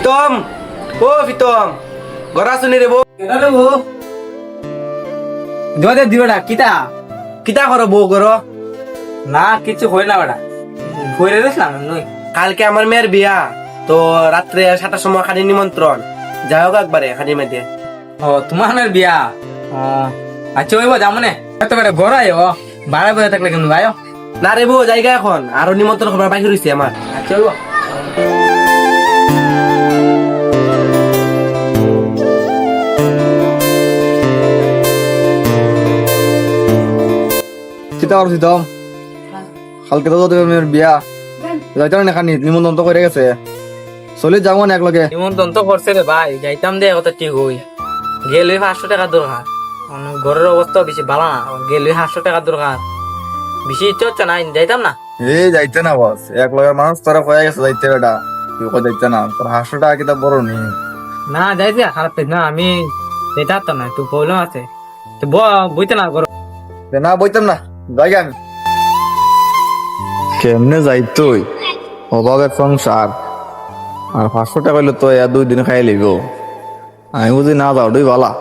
প্রীতম, ও প্রীতম, গড়া শুনি রে বউ। কেন রে বউ? দে দিবটা কিতা? কিতা করো বউ করো? না কিছু হয় না বেটা। ঘুরে দেখলাম নই। কালকে আমার মেয়ের বিয়া, তো রাত্রে 7টার সময় খানি নিমন্ত্রণ, যাই হোক একবারে খানি মেয়েদের। ও তোমার বিয়া? ও আচ্ছা ওইব যাও মনে এত বেটা ঘর আয়ো বাড়া বয়ে থাকলে কিন্তু ভাইও। না রে বউ, জায়গা এখন আরো নিমন্ত্রণ খবর বাকি রয়েছে আমার। আচ্ছা ওইব। চিতা করছি তো কালকে তো তোদের মেয়ের বিয়া যাইতে না খানি নিমন্ত্রণ তো করে গেছে চলে যাবো না একলগে। নিমন্ত্রণ তো করছে রে ভাই, যাইতাম দে কথা ঠিক হই। গেলে 500 টাকা দরকার, ঘরের অবস্থা বেশি ভালো না, গেলে 500 টাকা দরকার, বেশি ইচ্ছা হচ্ছে না, যাইতাম না। এই যাইতে না বস, এক লগের মানুষ তোরা কয়ে গেছে যাইতে বেটা, তুই কই যাইতে না, তোর 500 টাকা কিতা বড় নি। না যাইতে খারাপ না, আমি যেতে পারতাম না, একটু প্রবলেম আছে তো বইতে না করো। না বইতাম না, যাই আমি কেমনে যাইতই অভাবের সংসার, আর 500 টাকা হইলে তো 2 দিন খাই লিব, আমি বুঝি না যাও দুই বালা।